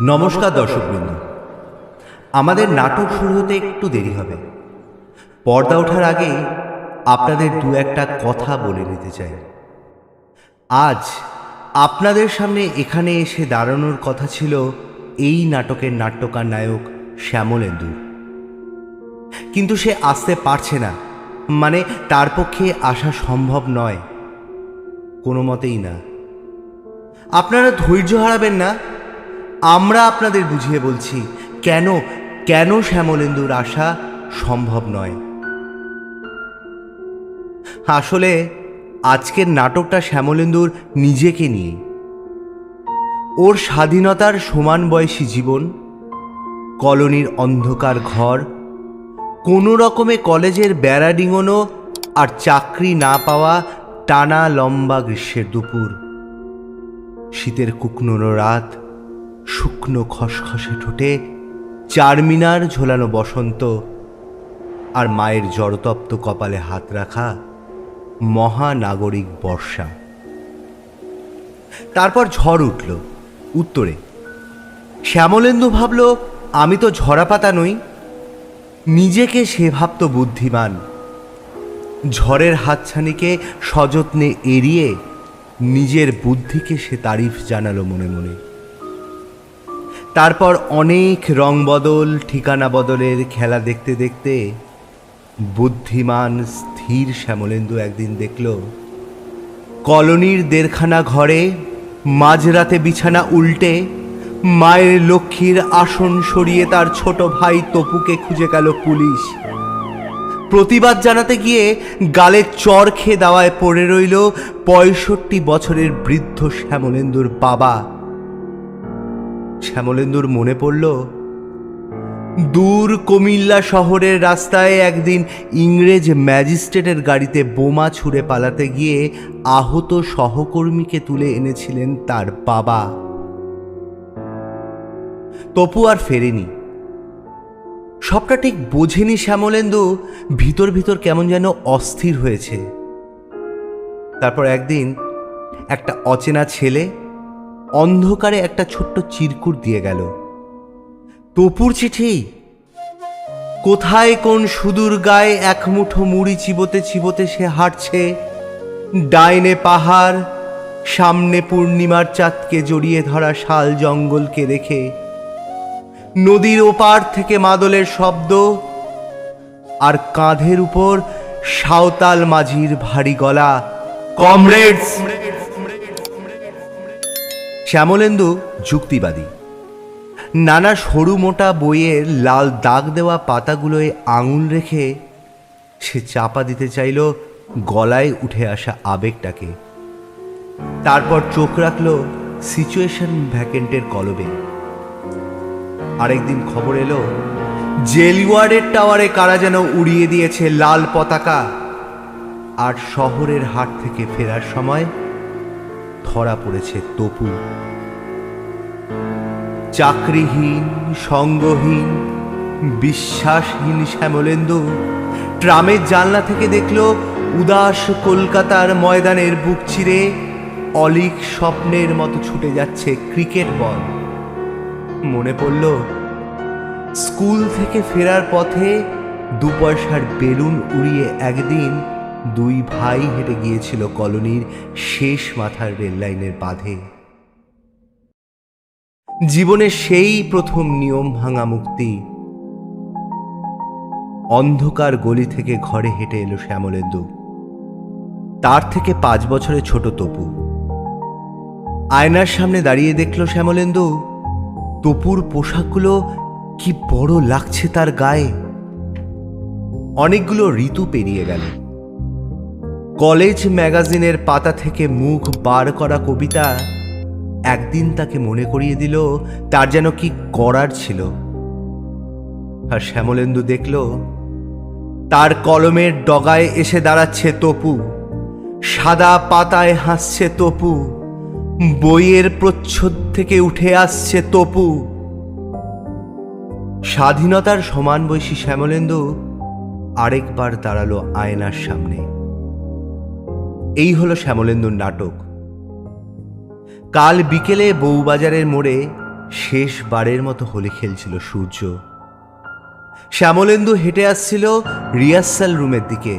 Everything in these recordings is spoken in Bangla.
নমস্কার দর্শকবৃন্দ, আমাদের নাটক শুরু হতে একটু দেরি হবে। পর্দা ওঠার আগে আপনাদের দু একটা কথা বলে নিতে চাই। আজ আপনাদের সামনে এখানে এসে দাঁড়ানোর কথা ছিল এই নাটকের নাট্যকার নায়ক শ্যামলেন্দু, কিন্তু সে আসতে পারছে না। মানে তার পক্ষে আসা সম্ভব নয়, কোনো মতেই না। আপনারা ধৈর্য হারাবেন না, আমরা আপনাদের বুঝিয়ে বলছি কেন কেন শ্যামলেন্দুর আসা সম্ভব নয়। আসলে আজকের নাটকটা শ্যামলেন্দুর নিজেকে নিয়ে। ওর স্বাধীনতার সমান বয়সী জীবন, কলোনির অন্ধকার ঘর, কোনো রকমে কলেজের বেড়া ডিঙোনো আর চাকরি না পাওয়া টানা লম্বা গ্রীষ্মের দুপুর, শীতের কুকনোনো রাত, শুকনো খসখসে ঠোঁটে চারমিনার ঝোলানো বসন্ত, আর মায়ের জড়তপ্ত কপালে হাত রাখা মহানাগরিক বর্ষা। তারপর ঝড় উঠল উত্তরে। শ্যামলেন্দু ভাবল, আমি তো ঝরা পাতা নই। নিজেকে সে ভাবত বুদ্ধিমান। ঝড়ের হাতছানিকে সযত্নে এড়িয়ে নিজের বুদ্ধিকে সে তারিফ জানালো মনে মনে। তারপর অনেক রং বদল, ঠিকানা বদলের খেলা দেখতে দেখতে বুদ্ধিমান স্থির শ্যামলেন্দু একদিন দেখল, কলোনির দেড়খানা ঘরে মাঝরাতে বিছানা উল্টে মায়ের লক্ষ্মীর আসন সরিয়ে তার ছোট ভাই তপুকে খুঁজে গেল পুলিশ। প্রতিবাদ জানাতে গিয়ে গালে চর খেয়ে দাওয়ায় পড়ে রইল ৬৫ বছরের বৃদ্ধ শ্যামলেন্দুর বাবা। শ্যামলেন্দুর মনে পড়ল, দূর কুমিল্লা শহরের রাস্তায় একদিন ইংরেজ ম্যাজিস্ট্রেটের গাড়িতে বোমা ছুঁড়ে পালাতে গিয়ে আহত সহকর্মীকে তুলে এনেছিলেন তার বাবা। তপু আর ফেরেনি। সবটা ঠিক বোঝেনি শ্যামলেন্দু, ভিতর ভিতর কেমন যেন অস্থির হয়েছে। তারপর একদিন একটা অচেনা ছেলে অন্ধকারে একটা ছোট্ট চিরকুট দিয়ে গেল। তপুর চিঠি। কোথায় কোন সুদূর গায়ে এক মুঠো মুড়ি চিবোতে চিবোতে সে হাঁটছে, ডাইনে পাহাড়, সামনে পূর্ণিমার চাঁদকে জড়িয়ে ধরা শাল জঙ্গলকে রেখে, নদীর ওপার থেকে মাদলের শব্দ, আর কাঁধের উপর সাঁওতাল মাঝির ভারী গলা, কমরেডস। শ্যামলেন্দু যুক্তিবাদী। নানা সরু মোটা বইয়ের লাল দাগ দেওয়া পাতাগুলোয় আঙুল রেখে সে চাপা দিতে চাইল গলায় উঠে আসা আবেগটাকে। তারপর চোখ রাখল সিচুয়েশন ভ্যাকেন্টের কলবে। আরেকদিন খবর এলো, জেলওয়ার্ডের টাওয়ারে কারা যেন উড়িয়ে দিয়েছে লাল পতাকা। আর শহরের হাট থেকে ফেরার সময় ধরা পড়েছে তপু। চাকরিহীন, সঙ্গহীন, বিশ্বাসহীন শ্যামলেন্দু ট্রামের জানলা থেকে দেখল উদাস কলকাতার ময়দানের বুক চিরে অলীক স্বপ্নের মতো ছুটে যাচ্ছে ক্রিকেট বল। মনে পড়ল, স্কুল থেকে ফেরার পথে ২ পয়সার বেলুন উড়িয়ে একদিন দুই ভাই হেঁটে গিয়েছিল কলোনির শেষ মাথার রেললাইনের বাঁধে। জীবনের সেই প্রথম নিয়ম ভাঙা মুক্তি। অন্ধকার গলি থেকে ঘরে হেঁটে এলো শ্যামলেন্দু। তার থেকে ৫ বছরের ছোট তপু। আয়নার সামনে দাঁড়িয়ে দেখল শ্যামলেন্দু, তপুর পোশাকগুলো কি বড় লাগছে তার গায়ে। অনেকগুলো ঋতু পেরিয়ে গেল। কলেজ ম্যাগাজিনের পাতা থেকে মুখ বার করা কবিতা একদিন তাকে মনে করিয়ে দিল তার যেন কি করার ছিল। আর শ্যামলেন্দু দেখল, তার কলমের ডগায় এসে দাঁড়াচ্ছে তপু, সাদা পাতায় হাসছে তপু, বইয়ের প্রচ্ছদ থেকে উঠে আসছে তপু। স্বাধীনতার সমান বয়সী শ্যামলেন্দু আরেকবার দাঁড়ালো আয়নার সামনে। এই হলো শ্যামলেন্দুর নাটক। কাল বিকেলে বউবাজারের মোড়ে শেষবারের মতো হোলি খেলছিল সূর্য। শ্যামলেন্দু হেঁটে আসছিল রিহার্সাল রুমের দিকে।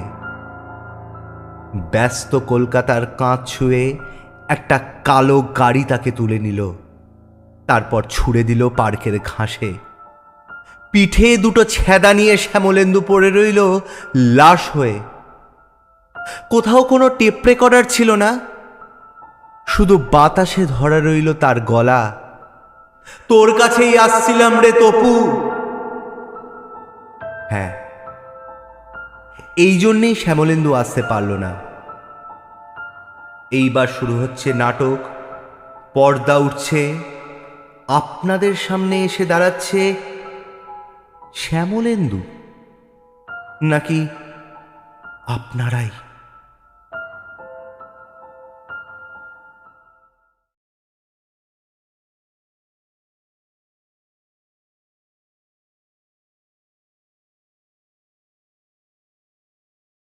ব্যস্ত কলকাতার কাঁচ ছুঁয়ে একটা কালো গাড়ি তাকে তুলে নিল, তারপর ছুঁড়ে দিল পার্কের ঘাসে। পিঠে দুটো ছেদা নিয়ে শ্যামলেন্দু পড়ে রইল লাশ হয়ে। কোথাও কোনো টেপ রেকর্ডার ছিল না, শুধু বাতাসে ধরা রইল তার গলা, তোর কাছেই আসছিলাম রে তপু। হ্যাঁ, এই জন্যেই শ্যামলেন্দু আসতে পারল না। এইবার শুরু হচ্ছে নাটক, পর্দা উঠছে, আপনাদের সামনে এসে দাঁড়াচ্ছে শ্যামলেন্দু, নাকি আপনারাই?